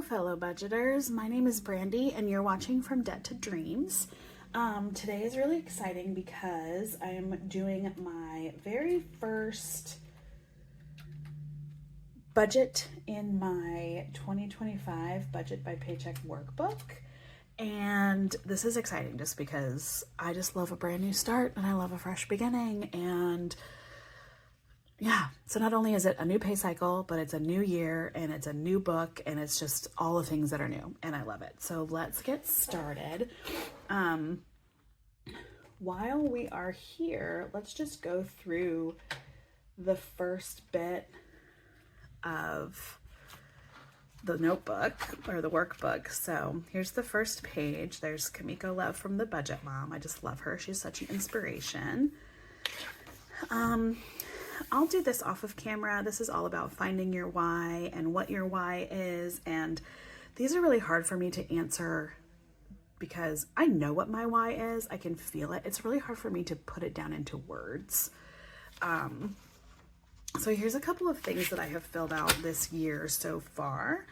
fellow budgeters. My name is Brandy and you're watching From Debt to Dreams. Today is really exciting because I am doing my very first budget in my 2025 Budget by Paycheck workbook. And this is exciting just because I just love a brand new start and I love a fresh beginning. And yeah, so not only is it a new pay cycle, but it's a new year and it's a new book and it's just all the things that are new and I love it. So let's get started. While we are here, let's just go through the first bit of the notebook or the workbook. So here's the first page. There's Kamiko Love from the Budget Mom. I just love her. She's such an inspiration. I'll do this off of camera. This is all about finding your why and what your why is. And these are really hard for me to answer because I know what my why is. I can feel it. It's really hard for me to put it down into words. So here's a couple of things that I have filled out this year so far.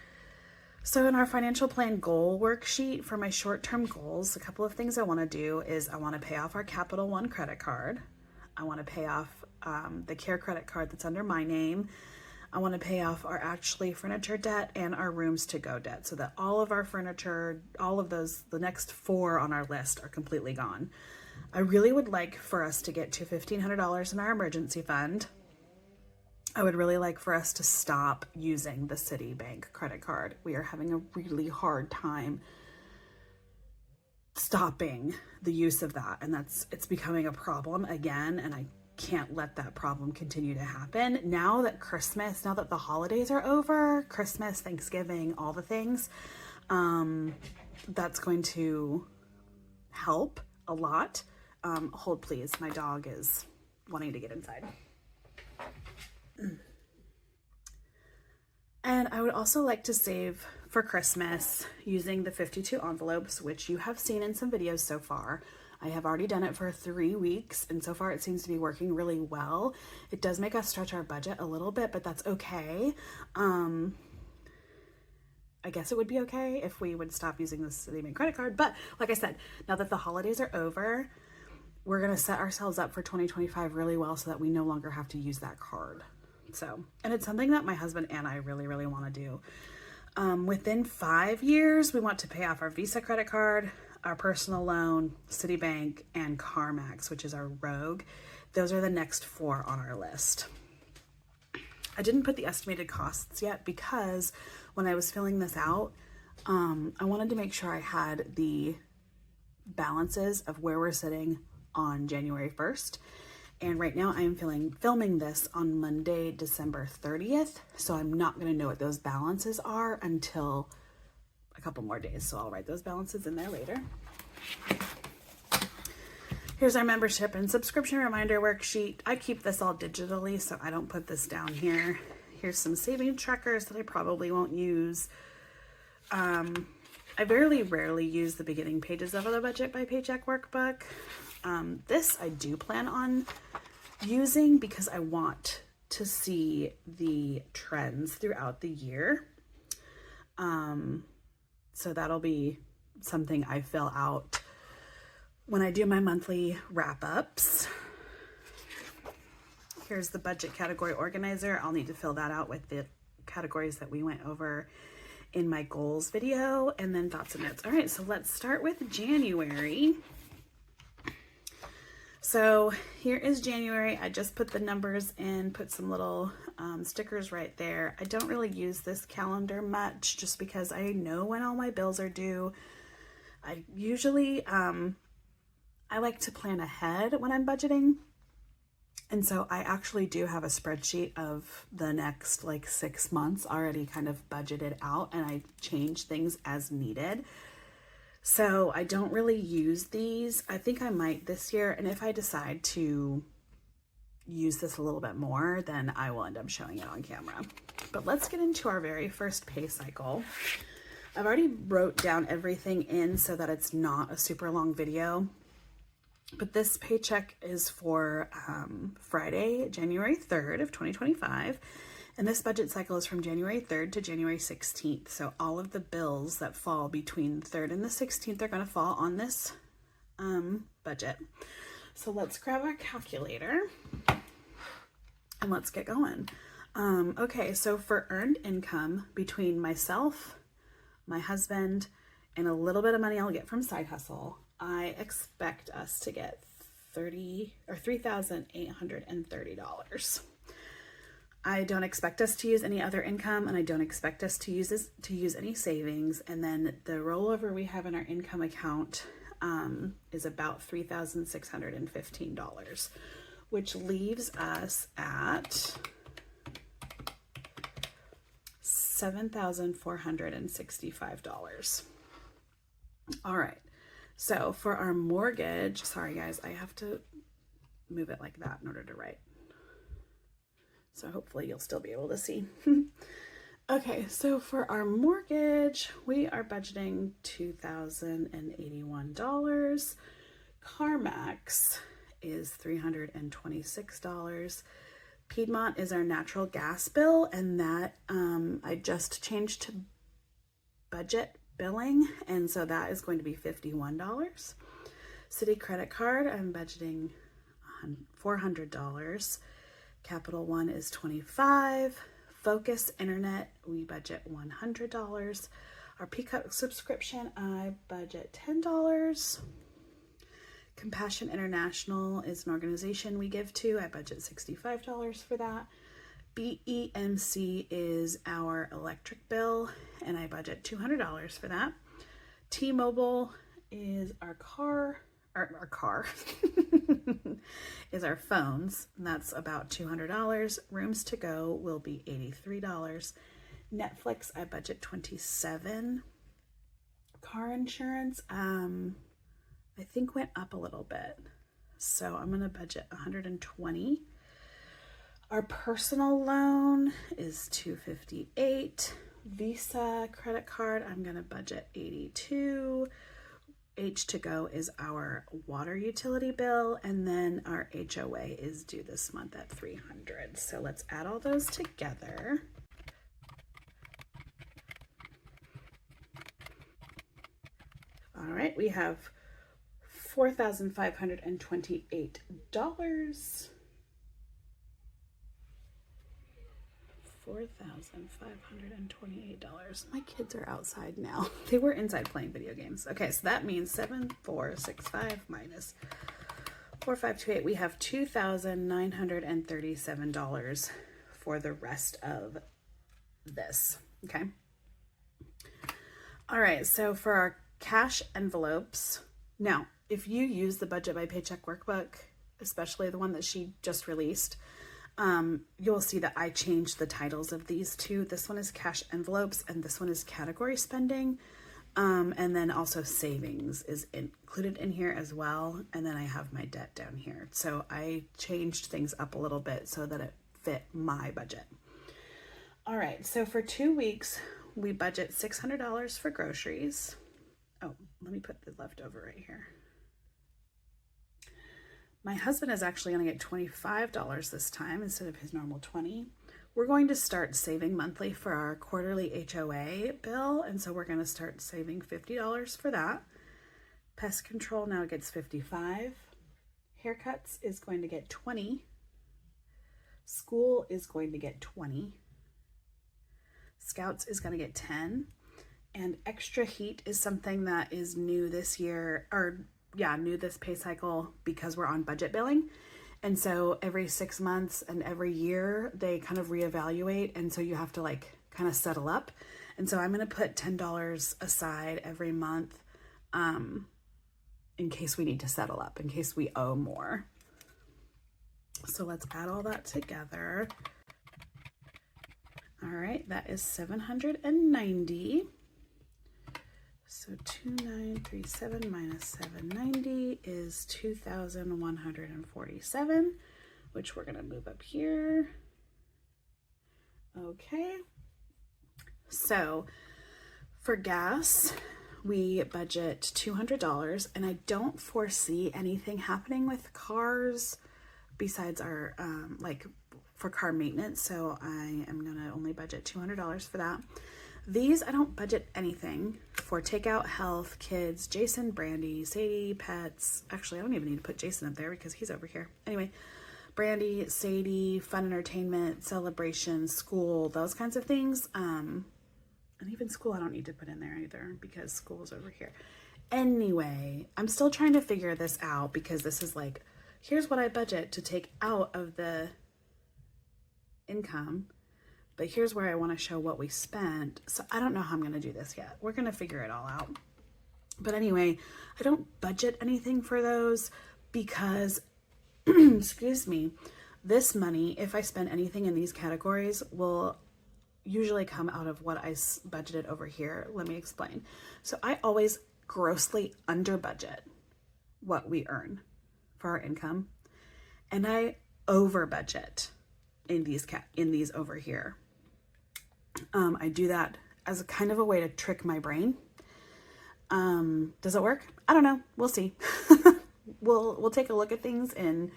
So in our financial plan goal worksheet for my short-term goals, a couple of things I want to do is I want to pay off our Capital One credit card. I want to pay off the Care credit card that's under my name. I want to pay off our Actually furniture debt and our Rooms to Go debt so that all of our furniture, all of those, the next 4 on our list are completely gone. I really would like for us to get to $1,500 in our emergency fund. I would really like for us to stop using the Citibank credit card. We are having a really hard time stopping the use of that, and it's becoming a problem again, and I can't let that problem continue to happen. Now that the holidays are over, Christmas, Thanksgiving, all the things, that's going to help a lot. Hold please, my dog is wanting to get inside. And I would also like to save for Christmas using the 52 envelopes, which you have seen in some videos so far. I have already done it for 3 weeks, and so far it seems to be working really well. It does make us stretch our budget a little bit, but that's okay. I guess it would be okay if we would stop using the Citibank credit card. But like I said, now that the holidays are over, we're going to set ourselves up for 2025 really well so that we no longer have to use that card. So, and it's something that my husband and I really, really want to do. Within 5 years, we want to pay off our Visa credit card, our personal loan, Citibank, and CarMax, which is our Rogue. Those are the next 4 on our list. I didn't put the estimated costs yet because when I was filling this out, I wanted to make sure I had the balances of where we're sitting on January 1st. And right now I am filming this on Monday, December 30th. So I'm not going to know what those balances are until a couple more days. So I'll write those balances in there later. Here's our membership and subscription reminder worksheet. I keep this all digitally, so I don't put this down here. Here's some saving trackers that I probably won't use. I very rarely use the beginning pages of the Budget by Paycheck workbook. This I do plan on using because I want to see the trends throughout the year. So that'll be something I fill out when I do my monthly wrap-ups. Here's the budget category organizer. I'll need to fill that out with the categories that we went over in my goals video, and then thoughts and notes. All right, so let's start with January. So here is January. I just put the numbers in, put some little stickers right there. I don't really use this calendar much just because I know when all my bills are due. I usually, I like to plan ahead when I'm budgeting. And so I actually do have a spreadsheet of the next like 6 months already kind of budgeted out, and I change things as needed. So I don't really use these. I think I might this year, and if I decide to use this a little bit more, then I will end up showing it on camera. But let's get into our very first pay cycle. I've already wrote down everything in so that it's not a super long video. But this paycheck is for Friday, January 3rd of 2025. And this budget cycle is from January 3rd to January 16th. So all of the bills that fall between the 3rd and the 16th are going to fall on this budget. So let's grab our calculator and let's get going. Okay, so for earned income between myself, my husband, and a little bit of money I'll get from side hustle, I expect us to get $3,830. I don't expect us to use any other income, and I don't expect us to use any savings. And then the rollover we have in our income account is about $3,615, which leaves us at $7,465. All right. So for our mortgage, sorry guys, I have to move it like that in order to write. So hopefully you'll still be able to see. Okay, so for our mortgage, we are budgeting $2,081. CarMax is $326. Piedmont is our natural gas bill, and that I just changed to budget billing, and so that is going to be $51. Citi credit card, I'm budgeting $400. Capital One is $25. Focus Internet, we budget $100. Our Peacock subscription, I budget $10. Compassion International is an organization we give to. I budget $65 for that. BEMC is our electric bill, and I budget $200 for that. T-Mobile is our car is our phones, and that's about $200. Rooms to go will be $83. Netflix, I budget $27. Car insurance, I think went up a little bit, so I'm gonna budget $120. Our personal loan is $258. Visa credit card, I'm gonna budget $82. H2Go is our water utility bill, and then our HOA is due this month at $300. So let's add all those together. All right, we have $4,528. $4,528. My kids are outside now. They were inside playing video games. Okay, so that means 7,465 minus 4,528. We have $2,937 for the rest of this. Okay. All right, so for our cash envelopes, now, if you use the Budget by Paycheck workbook, especially the one that she just released, you'll see that I changed the titles of these two. This one is cash envelopes, and this one is category spending. And then also savings is included in here as well. And then I have my debt down here. So I changed things up a little bit so that it fit my budget. All right, so for 2 weeks, we budget $600 for groceries. Oh, let me put the leftover right here. My husband is actually going to get $25 this time instead of his normal $20. We're going to start saving monthly for our quarterly HOA bill, and so we're going to start saving $50 for that. Pest control now gets $55. Haircuts is going to get $20. School is going to get $20. Scouts is going to get $10. And extra heat is something that is new this year, new this pay cycle because we're on budget billing. And so every 6 months and every year they kind of reevaluate, and so you have to like kind of settle up. And so I'm going to put $10 aside every month in case we need to settle up, in case we owe more. So let's add all that together. All right, that is $790. So 2,937 minus 790 is 2,147, which we're going to move up here. Okay. So for gas, we budget $200, and I don't foresee anything happening with cars besides our, like for car maintenance. So I am going to only budget $200 for that. These, I don't budget anything for: takeout, health, kids, Jason, Brandy, Sadie, pets. Actually, I don't even need to put Jason up there because he's over here. Anyway, Brandy, Sadie, fun entertainment, celebration, school, those kinds of things. And even school, I don't need to put in there either because school's over here. Anyway, I'm still trying to figure this out because this is like, here's what I budget to take out of the income, but here's where I want to show what we spent. So I don't know how I'm going to do this yet. We're going to figure it all out. But anyway, I don't budget anything for those because, excuse me, this money, if I spend anything in these categories, will usually come out of what I budgeted over here. Let me explain. So I always grossly under budget what we earn for our income, and I over budget in these over here. I do that as a kind of a way to trick my brain. Does it work? I don't know. We'll see. We'll take a look at things in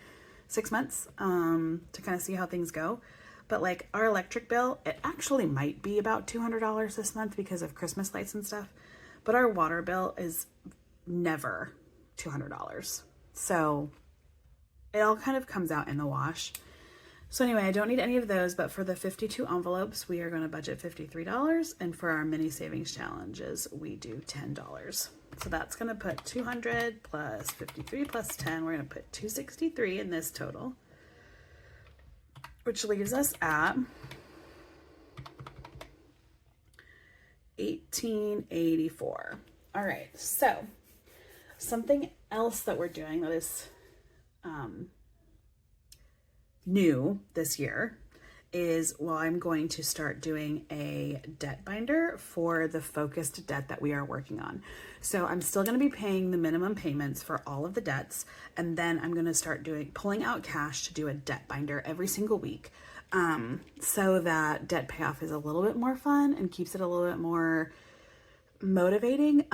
6 months to kind of see how things go. But like our electric bill, it actually might be about $200 this month because of Christmas lights and stuff. But our water bill is never $200. So it all kind of comes out in the wash. So anyway, I don't need any of those, but for the 52 envelopes, we are going to budget $53. And for our mini savings challenges, we do $10. So that's going to put 200 plus 53 plus 10. We're going to put 263 in this total, which leaves us at $18.84. All right. So something else that we're doing that is new this year is, well, I'm going to start doing a debt binder for the focused debt that we are working on. So I'm still going to be paying the minimum payments for all of the debts, and then I'm going to start pulling out cash to do a debt binder every single week, so that debt payoff is a little bit more fun and keeps it a little bit more motivating,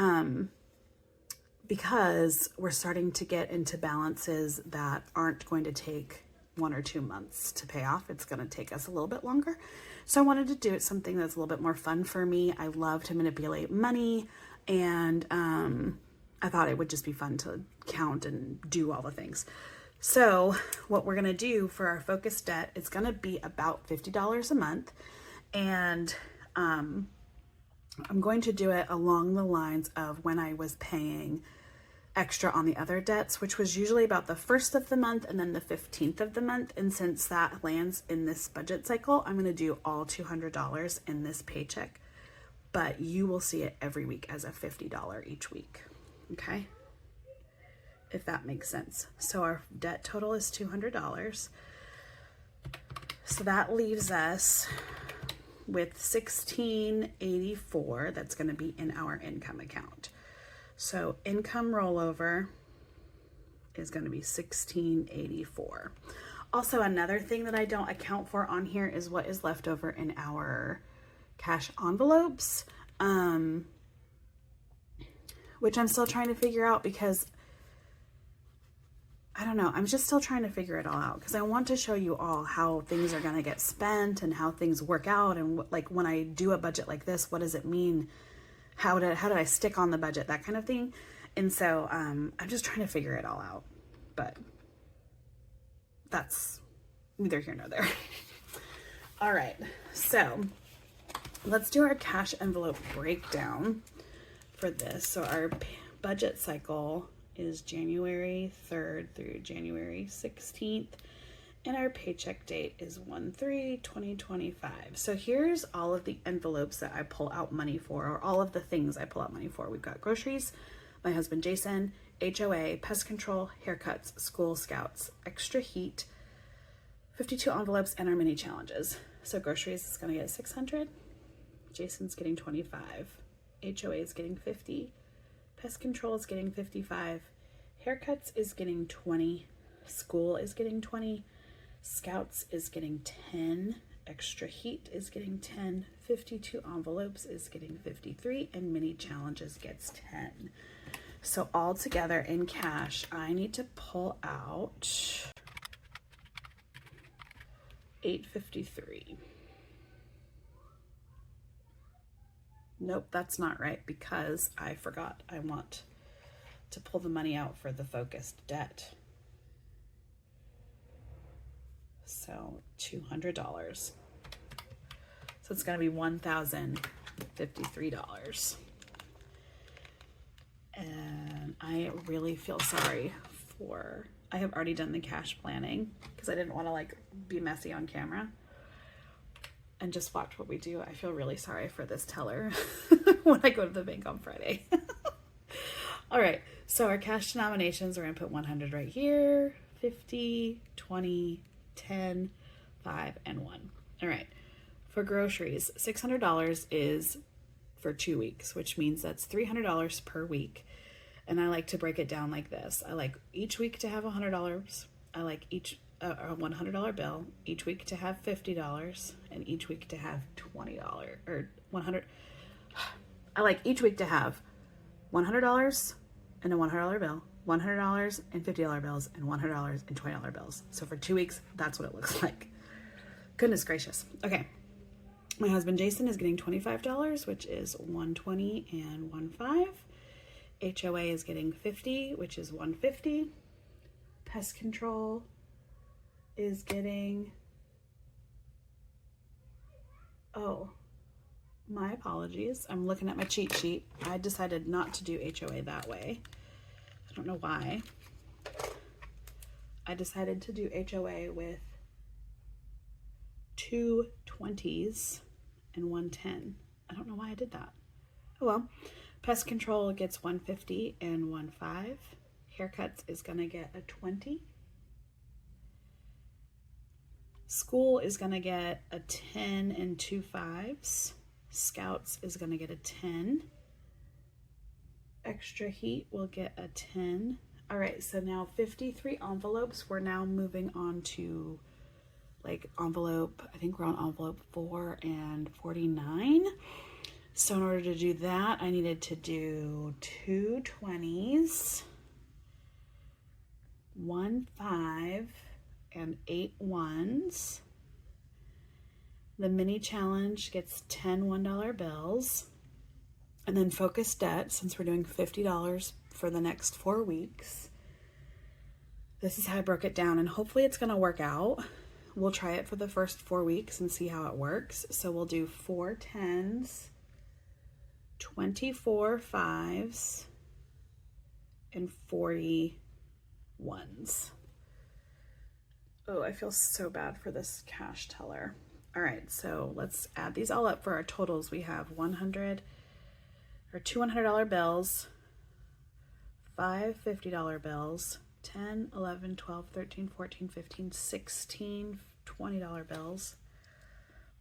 because we're starting to get into balances that aren't going to take 1 or 2 months to pay off. It's going to take us a little bit longer. So I wanted to do something that's a little bit more fun for me. I love to manipulate money, and I thought it would just be fun to count and do all the things. So what we're going to do for our focus debt, it's going to be about $50 a month. And I'm going to do it along the lines of when I was paying extra on the other debts, which was usually about the 1st of the month and then the 15th of the month. And since that lands in this budget cycle, I'm going to do all $200 in this paycheck, but you will see it every week as a $50 each week. Okay. If that makes sense. So our debt total is $200. So that leaves us with $16.84 that's going to be in our income account. So income rollover is going to be $16.84. Also, another thing that I don't account for on here is what is left over in our cash envelopes, which I'm still trying to figure out because I don't know. I'm just still trying to figure it all out because I want to show you all how things are going to get spent and how things work out. And like when I do a budget like this, what does it mean? How did I stick on the budget? That kind of thing. And so I'm just trying to figure it all out. But that's neither here nor there. All right. So let's do our cash envelope breakdown for this. So our budget cycle is January 3rd through January 16th. And our paycheck date is 1/3/2025. So here's all of the envelopes that I pull out money for, or all of the things I pull out money for. We've got groceries, my husband Jason, HOA, pest control, haircuts, school scouts, extra heat, 52 envelopes, and our mini challenges. So groceries is going to get 600. Jason's getting 25. HOA is getting 50. Pest control is getting 55. Haircuts is getting 20. School is getting 20. Scouts is getting 10. Extra heat is getting 10. 52 envelopes is getting 53. And mini challenges gets 10. So all together in cash, I need to pull out $8.53. Nope, that's not right because I forgot I want to pull the money out for the focused debt. So $200. So it's going to be $1,053. And I really feel sorry for, I have already done the cash planning because I didn't want to like be messy on camera. And just watch what we do. I feel really sorry for this teller when I go to the bank on Friday. All right, so our cash denominations, we're gonna put 100 right here, 50, 20, 10, 5, and 1. All right, for groceries, $600 is for 2 weeks, which means that's $300 per week. And I like to break it down like this. I like each week to have $100. I like each a $100 bill, each week to have $50, and each week to have $20 or 100. I like each week to have $100 and a $100 bill, $100 and $50 bills, and $100 and $20 bills. So for 2 weeks, that's what it looks like. Goodness gracious. Okay. My husband Jason is getting $25, which is $120 and $15. HOA is getting $50, which is $150. Pest control is getting, oh, my apologies. I'm looking at my cheat sheet. I decided not to do HOA that way. I don't know why. I decided to do HOA with 2 20s and 110. I don't know why I did that. Oh well. Pest control gets $150 and $15. Haircuts is gonna get a $20. School is gonna get a 10 and 2 5s. Scouts is gonna get a 10. Extra heat will get a 10. All right, so now 53 envelopes. We're now moving on to like envelope, I think we're on envelope 4 and 49. So in order to do that, I needed to do 2 20s, 1 5, and 8 1s. The mini challenge gets 10 $1 bills. And then focus debt, since we're doing $50 for the next 4 weeks. This is how I broke it down, and hopefully it's gonna work out. We'll try it for the first 4 weeks and see how it works. So we'll do 4 10s, 24 5s, and 40 1s. Oh, I feel so bad for this cash teller. All right, so let's add these all up for our totals. We have 100 or $2 $100 bills, 5 $50 bills, 10, 11, 12, 13, 14, 15, 16 $20 bills,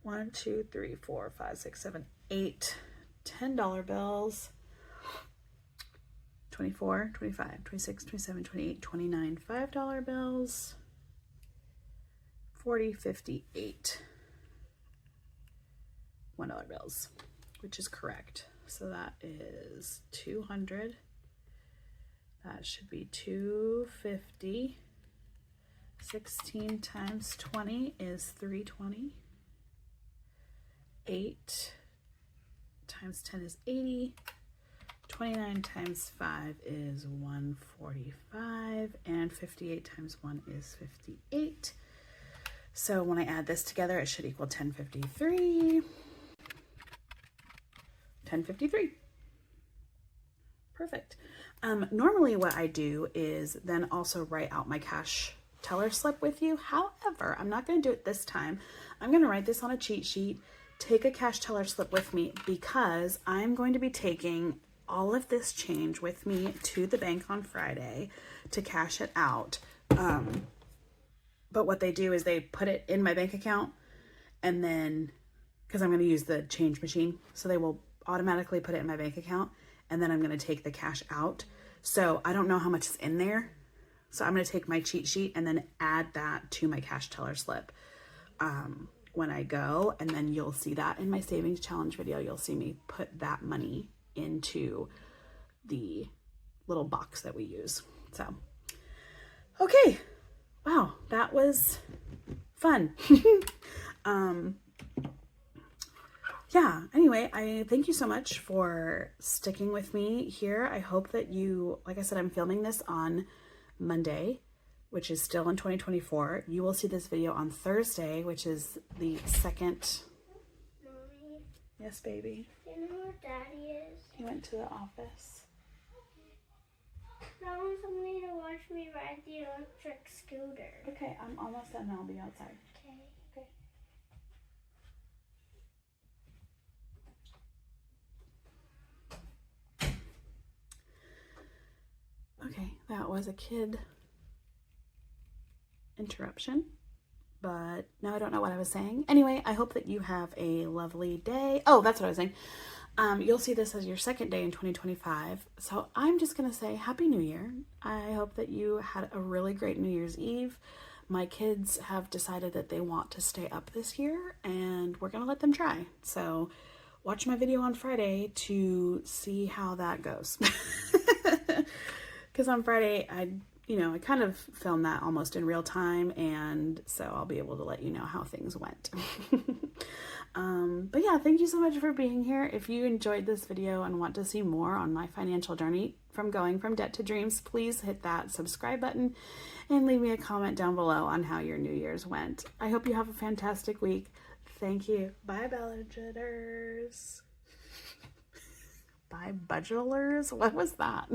1, 2, 3, 4, 5, 6, 7, 8 $10 bills, 24, 25, 26, 27, 28, 29 $5 bills, 40, 58 $1 bills, which is correct. So that is 200. That should be 250. 16 times 20 is 320. 8 times 10 is 80. 29 times 5 is 145. And 58 times 1 is 58. So when I add this together, it should equal 1053. 1053. Perfect. Normally what I do is then also write out my cash teller slip with you. However, I'm not going to do it this time. I'm going to write this on a cheat sheet, take a cash teller slip with me, because I'm going to be taking all of this change with me to the bank on Friday to cash it out. But what they do is they put it in my bank account, and then, because I'm going to use the change machine, so they will automatically put it in my bank account, and then I'm going to take the cash out. So I don't know how much is in there. So I'm going to take my cheat sheet and then add that to my cash teller slip when I go, and then you'll see that in my savings challenge video. You'll see me put that money into the little box that we use. So, okay. Wow, that was fun. Yeah, anyway, I thank you so much for sticking with me here. I hope that you, like I said, I'm filming this on Monday, which is still in 2024. You will see this video on Thursday, which is the 2nd. Mommy. Yes, baby. Do you know where Daddy is? He went to the office. I want somebody to watch me ride the electric scooter. Okay, I'm almost done. I'll be outside. Okay. Okay. Okay, that was a kid interruption, but now I don't know what I was saying. Anyway, I hope that you have a lovely day. Oh, that's what I was saying. You'll see this as your second day in 2025. So I'm just going to say Happy New Year. I hope that you had a really great New Year's Eve. My kids have decided that they want to stay up this year, and we're going to let them try. So watch my video on Friday to see how that goes. Because on Friday, I kind of filmed that almost in real time, and so I'll be able to let you know how things went. But yeah, thank you so much for being here. If you enjoyed this video and want to see more on my financial journey from going from debt to dreams, please hit that subscribe button and leave me a comment down below on how your New Year's went. I hope you have a fantastic week. Thank you. Bye, budgeters. Bye, budgeters. What was that?